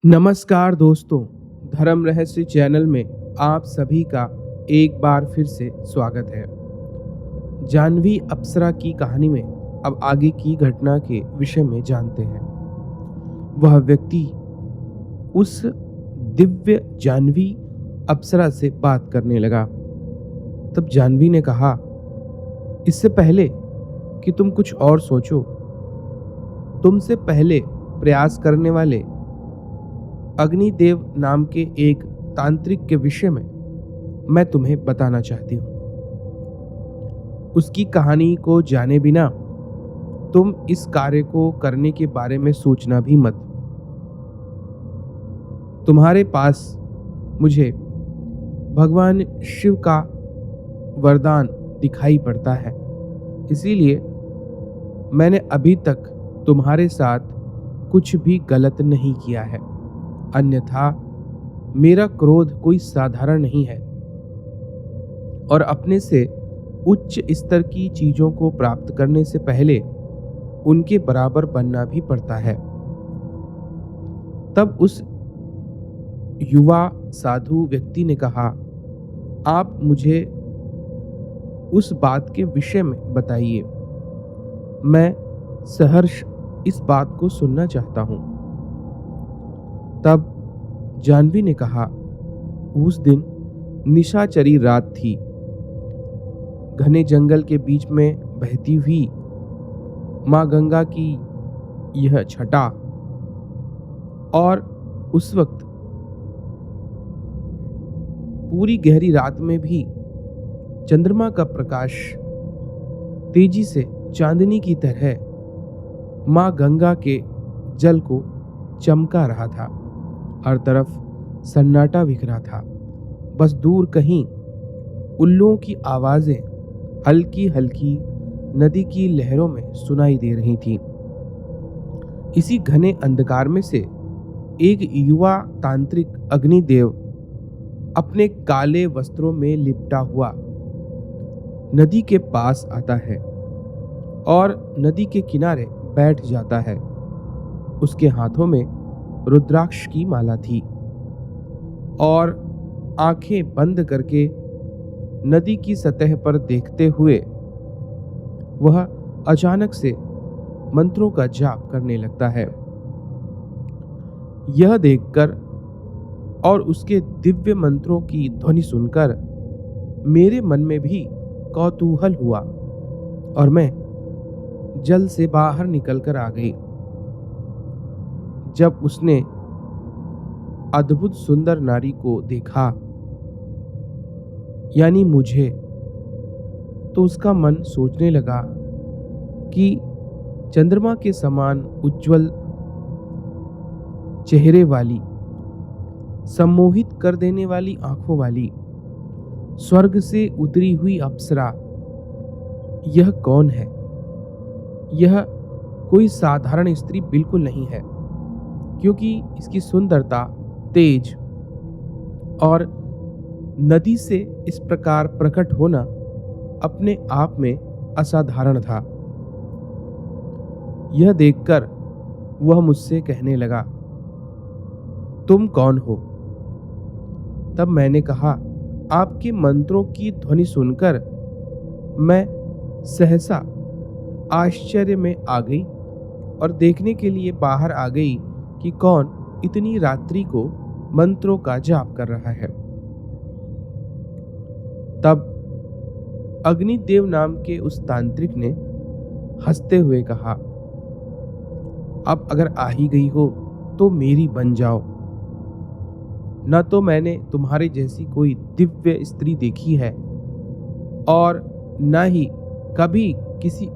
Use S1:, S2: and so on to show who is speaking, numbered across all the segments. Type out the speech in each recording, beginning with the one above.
S1: नमस्कार दोस्तों, धर्म रहस्य चैनल में आप सभी का एक बार फिर से स्वागत है। जानवी अप्सरा की कहानी में अब आगे की घटना के विषय में जानते हैं। वह व्यक्ति उस दिव्य जानवी अप्सरा से बात करने लगा। तब जानवी ने कहा, इससे पहले कि तुम कुछ और सोचो, तुमसे पहले प्रयास करने वाले अग्निदेव नाम के एक तांत्रिक के विषय में मैं तुम्हें बताना चाहती हूँ। उसकी कहानी को जाने बिना तुम इस कार्य को करने के बारे में सोचना भी मत। तुम्हारे पास मुझे भगवान शिव का वरदान दिखाई पड़ता है, इसीलिए मैंने अभी तक तुम्हारे साथ कुछ भी गलत नहीं किया है। अन्यथा मेरा क्रोध कोई साधारण नहीं है और अपने से उच्च स्तर की चीजों को प्राप्त करने से पहले उनके बराबर बनना भी पड़ता है। तब उस युवा साधु व्यक्ति ने कहा, आप मुझे उस बात के विषय में बताइए, मैं सहर्ष इस बात को सुनना चाहता हूं। तब जानवी ने कहा, उस दिन निशाचरी रात थी। घने जंगल के बीच में बहती हुई माँ गंगा की यह छटा, और उस वक्त पूरी गहरी रात में भी चंद्रमा का प्रकाश तेजी से चांदनी की तरह माँ गंगा के जल को चमका रहा था। हर तरफ सन्नाटा बिखरा था। बस दूर कहीं उल्लुओं की आवाजें हल्की हल्की नदी की लहरों में सुनाई दे रही थीं। इसी घने अंधकार में से एक युवा तांत्रिक अग्निदेव अपने काले वस्त्रों में लिपटा हुआ नदी के पास आता है और नदी के किनारे बैठ जाता है। उसके हाथों में रुद्राक्ष की माला थी और आंखें बंद करके नदी की सतह पर देखते हुए वह अचानक से मंत्रों का जाप करने लगता है। यह देखकर और उसके दिव्य मंत्रों की ध्वनि सुनकर मेरे मन में भी कौतूहल हुआ और मैं जल से बाहर निकलकर आ गई। जब उसने अद्भुत सुंदर नारी को देखा, यानी मुझे, तो उसका मन सोचने लगा कि चंद्रमा के समान उज्जवल चेहरे वाली, सम्मोहित कर देने वाली आंखों वाली, स्वर्ग से उतरी हुई अप्सरा यह कौन है? यह कोई साधारण स्त्री बिल्कुल नहीं है, क्योंकि इसकी सुंदरता, तेज और नदी से इस प्रकार प्रकट होना अपने आप में असाधारण था। यह देखकर वह मुझसे कहने लगा, तुम कौन हो? तब मैंने कहा, आपके मंत्रों की ध्वनि सुनकर मैं सहसा आश्चर्य में आ गई और देखने के लिए बाहर आ गई कि कौन इतनी रात्रि को मंत्रों का जाप कर रहा है। तब अग्निदेव नाम के उस तांत्रिक ने हंसते हुए कहा, अब अगर आ ही गई हो तो मेरी बन जाओ। न तो मैंने तुम्हारे जैसी कोई दिव्य स्त्री देखी है और न ही कभी किसी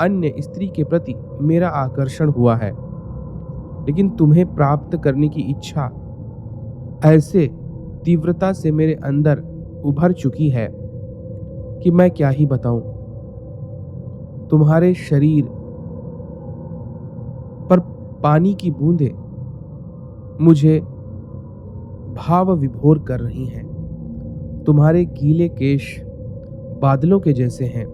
S1: अन्य स्त्री के प्रति मेरा आकर्षण हुआ है, लेकिन तुम्हें प्राप्त करने की इच्छा ऐसे तीव्रता से मेरे अंदर उभर चुकी है कि मैं क्या ही बताऊं। तुम्हारे शरीर पर पानी की बूंदें मुझे भाव विभोर कर रही हैं। तुम्हारे गीले केश बादलों के जैसे हैं,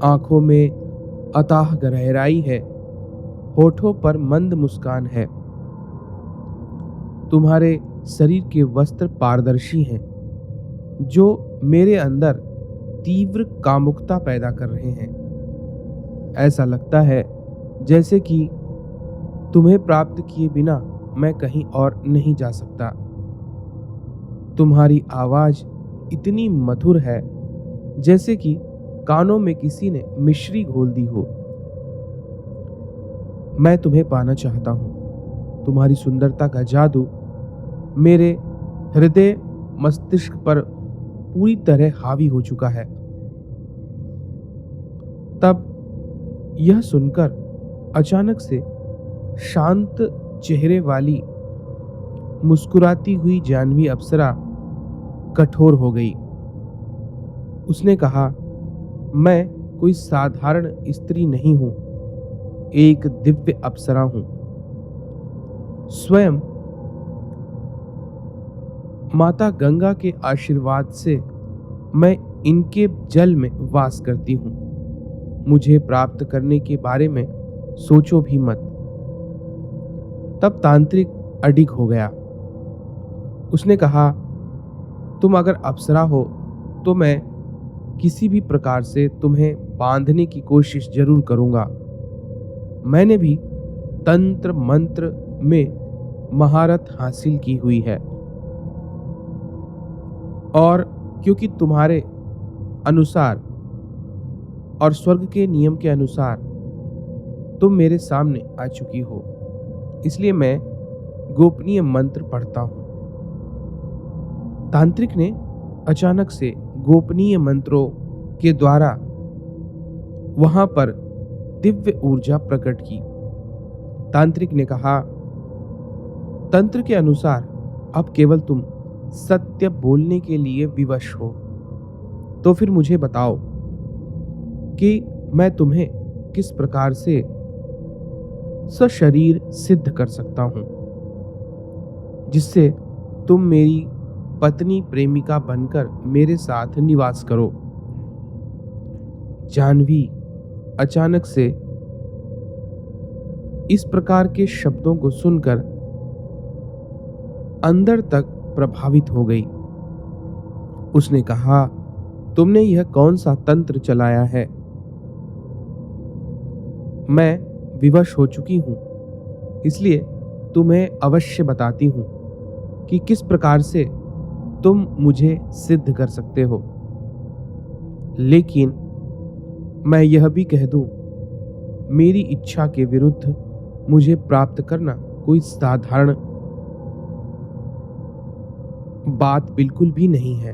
S1: आंखों में अथाह गहराई है, होठों पर मंद मुस्कान है। तुम्हारे शरीर के वस्त्र पारदर्शी हैं, जो मेरे अंदर तीव्र कामुकता पैदा कर रहे हैं। ऐसा लगता है जैसे कि तुम्हें प्राप्त किए बिना मैं कहीं और नहीं जा सकता। तुम्हारी आवाज इतनी मधुर है जैसे कि कानों में किसी ने मिश्री घोल दी हो। मैं तुम्हें पाना चाहता हूं। तुम्हारी सुंदरता का जादू मेरे हृदय मस्तिष्क पर पूरी तरह हावी हो चुका है। तब यह सुनकर अचानक से शांत चेहरे वाली मुस्कुराती हुई जानवी अप्सरा कठोर हो गई। उसने कहा, मैं कोई साधारण स्त्री नहीं हूं, एक दिव्य अप्सरा हूं। स्वयं माता गंगा के आशीर्वाद से मैं इनके जल में वास करती हूं। मुझे प्राप्त करने के बारे में सोचो भी मत। तब तांत्रिक अडिग हो गया। उसने कहा, तुम अगर अप्सरा हो तो मैं किसी भी प्रकार से तुम्हें बांधने की कोशिश जरूर करूंगा। मैंने भी तंत्र मंत्र में महारत हासिल की हुई है, और क्योंकि तुम्हारे अनुसार और स्वर्ग के नियम के अनुसार तुम मेरे सामने आ चुकी हो, इसलिए मैं गोपनीय मंत्र पढ़ता हूं। तांत्रिक ने अचानक से गोपनीय मंत्रों के द्वारा वहां पर दिव्य ऊर्जा प्रकट की। तांत्रिक ने कहा, तंत्र के अनुसार अब केवल तुम सत्य बोलने के लिए विवश हो। तो फिर मुझे बताओ कि मैं तुम्हें किस प्रकार से सशरीर सिद्ध कर सकता हूं, जिससे तुम मेरी पत्नी प्रेमिका बनकर मेरे साथ निवास करो। जानवी अचानक से इस प्रकार के शब्दों को सुनकर अंदर तक प्रभावित हो गई। उसने कहा, तुमने यह कौन सा तंत्र चलाया है? मैं विवश हो चुकी हूं, इसलिए तुम्हें अवश्य बताती हूं कि किस प्रकार से तुम मुझे सिद्ध कर सकते हो। लेकिन मैं यह भी कह दूं, मेरी इच्छा के विरुद्ध मुझे प्राप्त करना कोई साधारण बात बिल्कुल भी नहीं है।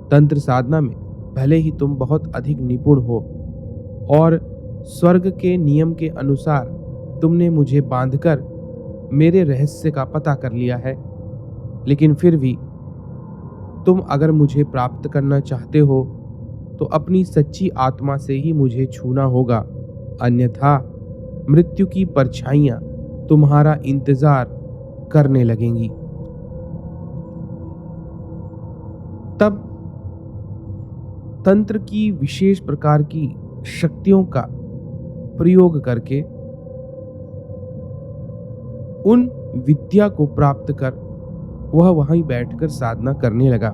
S1: तंत्र साधना में भले ही तुम बहुत अधिक निपुण हो और स्वर्ग के नियम के अनुसार तुमने मुझे बांधकर मेरे रहस्य का पता कर लिया है, लेकिन फिर भी तुम अगर मुझे प्राप्त करना चाहते हो तो अपनी सच्ची आत्मा से ही मुझे छूना होगा, अन्यथा मृत्यु की परछाइयां तुम्हारा इंतजार करने लगेंगी। तब तंत्र की विशेष प्रकार की शक्तियों का प्रयोग करके उन विद्या को प्राप्त कर वह वहीं बैठकर साधना करने लगा।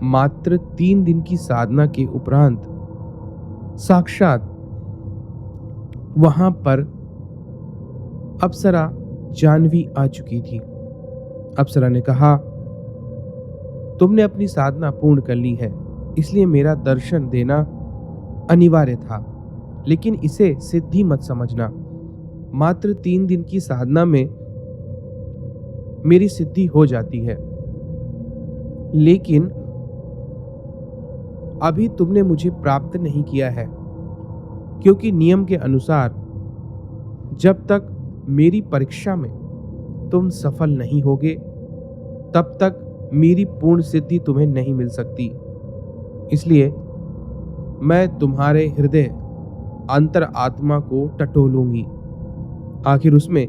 S1: मात्र 3 दिन की साधना के उपरांत साक्षात वहां पर अप्सरा जानवी आ चुकी थी। अप्सरा ने कहा, तुमने अपनी साधना पूर्ण कर ली है, इसलिए मेरा दर्शन देना अनिवार्य था, लेकिन इसे सिद्धि मत समझना। मात्र 3 दिन की साधना में मेरी सिद्धि हो जाती है, लेकिन अभी तुमने मुझे प्राप्त नहीं किया है, क्योंकि नियम के अनुसार जब तक मेरी परीक्षा में तुम सफल नहीं होगे तब तक मेरी पूर्ण सिद्धि तुम्हें नहीं मिल सकती। इसलिए मैं तुम्हारे हृदय अंतर आत्मा को टटोलूंगी, आखिर उसमें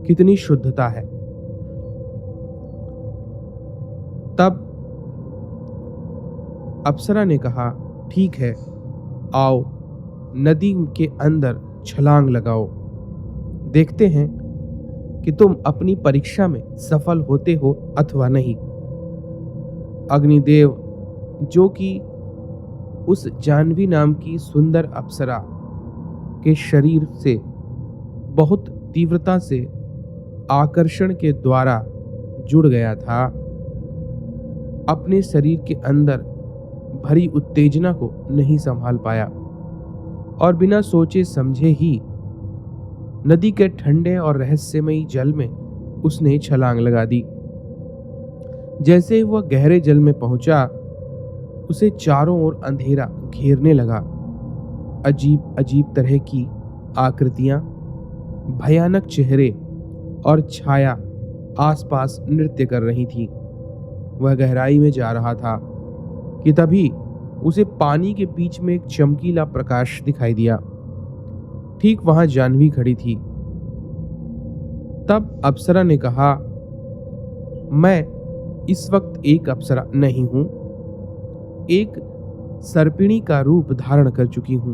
S1: कितनी शुद्धता है। तब अप्सरा ने कहा, ठीक है, आओ नदी के अंदर छलांग लगाओ, देखते हैं कि तुम अपनी परीक्षा में सफल होते हो अथवा नहीं। अग्निदेव, जो कि उस जाह्नवी नाम की सुंदर अप्सरा के शरीर से बहुत तीव्रता से आकर्षण के द्वारा जुड़ गया था, अपने शरीर के अंदर भरी उत्तेजना को नहीं संभाल पाया और बिना सोचे समझे ही नदी के ठंडे और रहस्यमयी जल में उसने छलांग लगा दी। जैसे ही वह गहरे जल में पहुंचा, उसे चारों ओर अंधेरा घेरने लगा। अजीब अजीब तरह की आकृतियां, भयानक चेहरे और छाया आसपास नृत्य कर रही थी। वह गहराई में जा रहा था कि तभी उसे पानी के बीच में एक चमकीला प्रकाश दिखाई दिया। ठीक वहां जाह्नवी खड़ी थी। तब अप्सरा ने कहा, मैं इस वक्त एक अप्सरा नहीं हूं, एक सर्पिणी का रूप धारण कर चुकी हूं।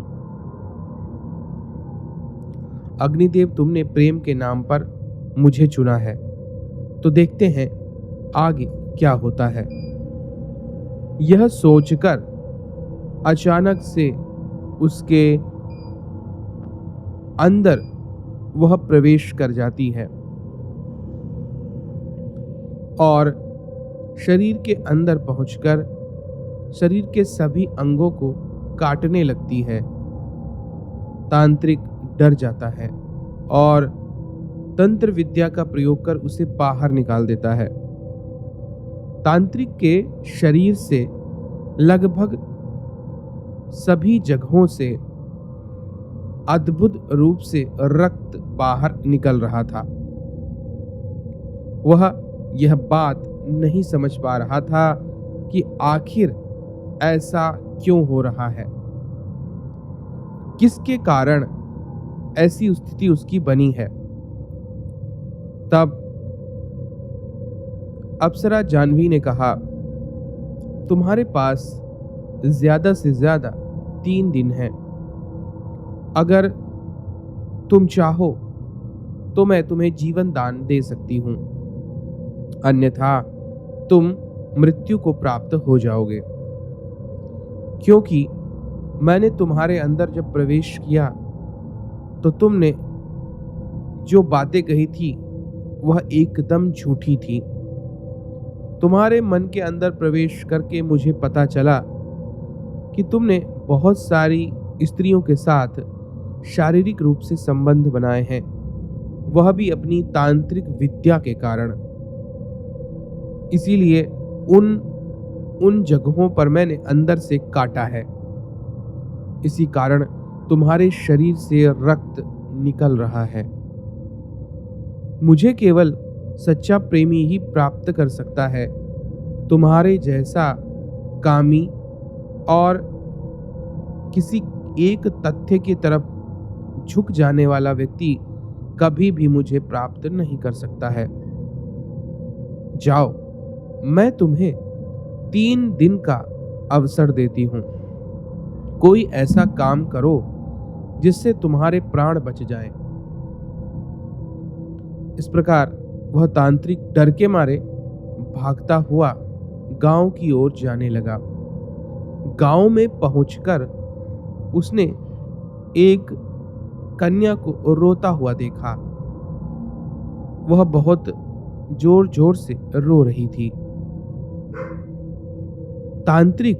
S1: अग्निदेव, तुमने प्रेम के नाम पर मुझे चुना है, तो देखते हैं आगे क्या होता है। यह सोचकर अचानक से उसके अंदर वह प्रवेश कर जाती है और शरीर के अंदर पहुंचकर शरीर के सभी अंगों को काटने लगती है। तांत्रिक डर जाता है और तंत्र विद्या का प्रयोग कर उसे बाहर निकाल देता है। तांत्रिक के शरीर से लगभग सभी जगहों से अद्भुत रूप से रक्त बाहर निकल रहा था। वह यह बात नहीं समझ पा रहा था कि आखिर ऐसा क्यों हो रहा है, किसके कारण ऐसी स्थिति उसकी बनी है। तब अप्सरा जाह्नवी ने कहा, तुम्हारे पास ज्यादा से ज्यादा 3 दिन हैं। अगर तुम चाहो तो मैं तुम्हें जीवन दान दे सकती हूं, अन्यथा तुम मृत्यु को प्राप्त हो जाओगे। क्योंकि मैंने तुम्हारे अंदर जब प्रवेश किया तो तुमने जो बातें कही थी वह एकदम झूठी थी। तुम्हारे मन के अंदर प्रवेश करके मुझे पता चला कि तुमने बहुत सारी स्त्रियों के साथ शारीरिक रूप से संबंध बनाए हैं, वह भी अपनी तांत्रिक विद्या के कारण। इसीलिए उन जगहों पर मैंने अंदर से काटा है। इसी कारण तुम्हारे शरीर से रक्त निकल रहा है। मुझे केवल सच्चा प्रेमी ही प्राप्त कर सकता है। तुम्हारे जैसा कामी और किसी एक तथ्य की तरफ झुक जाने वाला व्यक्ति कभी भी मुझे प्राप्त नहीं कर सकता है। जाओ, मैं तुम्हें 3 दिन का अवसर देती हूं। कोई ऐसा काम करो जिससे तुम्हारे प्राण बच जाएं। इस प्रकार वह तांत्रिक डर के मारे भागता हुआ गांव की ओर जाने लगा। गांव में पहुंचकर उसने एक कन्या को रोता हुआ देखा। वह बहुत जोर जोर से रो रही थी। तांत्रिक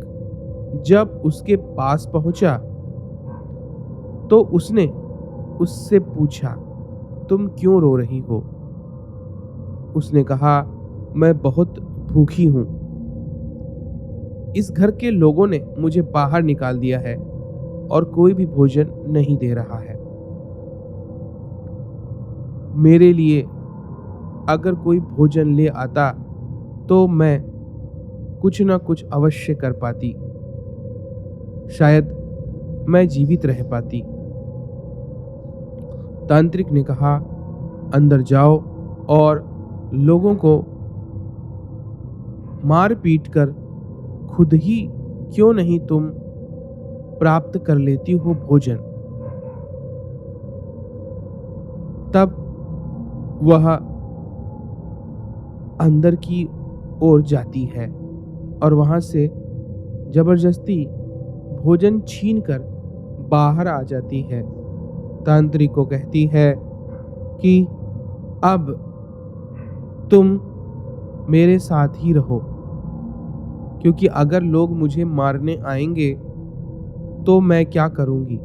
S1: जब उसके पास पहुंचा तो उसने उससे पूछा, तुम क्यों रो रही हो? उसने कहा, मैं बहुत भूखी हूं। इस घर के लोगों ने मुझे बाहर निकाल दिया है और कोई भी भोजन नहीं दे रहा है। मेरे लिए अगर कोई भोजन ले आता तो मैं कुछ ना कुछ अवश्य कर पाती, शायद मैं जीवित रह पाती। तांत्रिक ने कहा, अंदर जाओ और लोगों को मार पीट कर खुद ही क्यों नहीं तुम प्राप्त कर लेती हो भोजन। तब वह अंदर की ओर जाती है और वहां से जबरदस्ती भोजन छीनकर बाहर आ जाती है। तांत्रिक को कहती है कि अब तुम मेरे साथ ही रहो, क्योंकि अगर लोग मुझे मारने आएंगे तो मैं क्या करूंगी।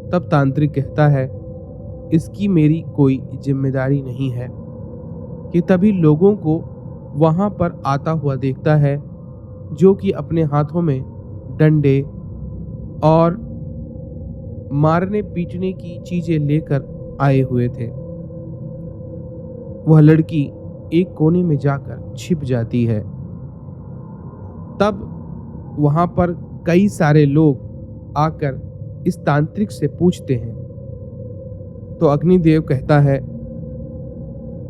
S1: तब तांत्रिक कहता है, इसकी मेरी कोई जिम्मेदारी नहीं है। कि तभी लोगों को वहां पर आता हुआ देखता है, जो कि अपने हाथों में डंडे और मारने पीटने की चीजें लेकर आए हुए थे। वह लड़की एक कोने में जाकर छिप जाती है। तब वहां पर कई सारे लोग आकर इस तांत्रिक से पूछते हैं। तो अग्निदेव कहता है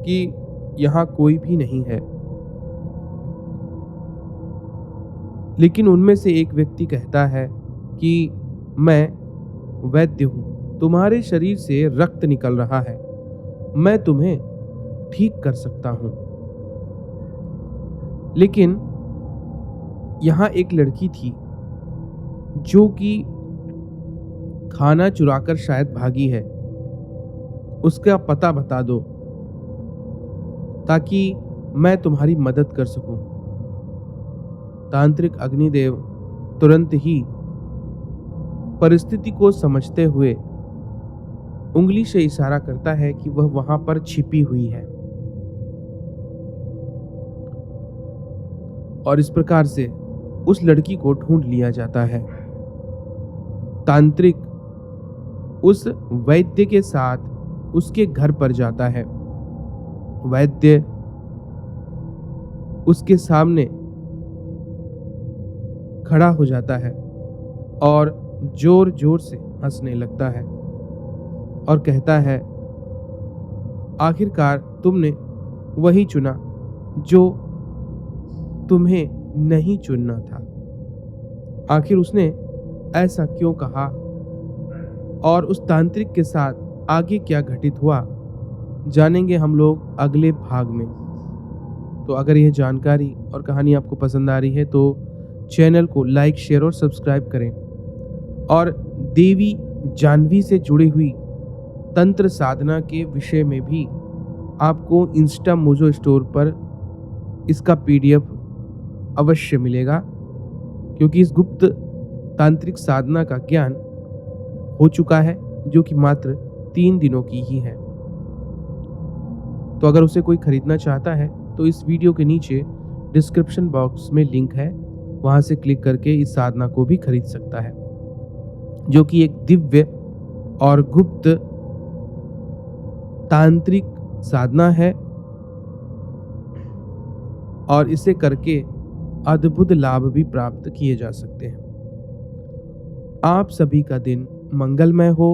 S1: कि यहां कोई भी नहीं है। लेकिन उनमें से एक व्यक्ति कहता है कि मैं वैद्य हूं, तुम्हारे शरीर से रक्त निकल रहा है, मैं तुम्हें ठीक कर सकता हूं। लेकिन यहां एक लड़की थी जो कि खाना चुराकर शायद भागी है, उसका पता बता दो ताकि मैं तुम्हारी मदद कर सकूं। तांत्रिक अग्निदेव तुरंत ही परिस्थिति को समझते हुए उंगली से इशारा करता है कि वह वहां पर छिपी हुई है। और इस प्रकार से उस लड़की को ढूंढ लिया जाता है। तांत्रिक उस वैद्य के साथ उसके घर पर जाता है। वैद्य उसके सामने खड़ा हो जाता है और जोर जोर से हंसने लगता है और कहता है, आखिरकार तुमने वही चुना जो तुम्हें नहीं चुनना था। आखिर उसने ऐसा क्यों कहा और उस तांत्रिक के साथ आगे क्या घटित हुआ, जानेंगे हम लोग अगले भाग में। तो अगर यह जानकारी और कहानी आपको पसंद आ रही है तो चैनल को लाइक, शेयर और सब्सक्राइब करें। और देवी जाह्नवी से जुड़ी हुई तंत्र साधना के विषय में भी आपको इंस्टा मोजो स्टोर पर इसका PDF अवश्य मिलेगा, क्योंकि इस गुप्त तांत्रिक साधना का ज्ञान हो चुका है जो कि मात्र 3 दिनों की ही है। तो अगर उसे कोई खरीदना चाहता है तो इस वीडियो के नीचे डिस्क्रिप्शन बॉक्स में लिंक है, वहां से क्लिक करके इस साधना को भी खरीद सकता है, जो कि एक दिव्य और गुप्त तांत्रिक साधना है और इसे करके अद्भुत लाभ भी प्राप्त किए जा सकते हैं। आप सभी का दिन मंगलमय हो।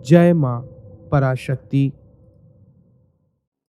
S1: जय मां पराशक्ति।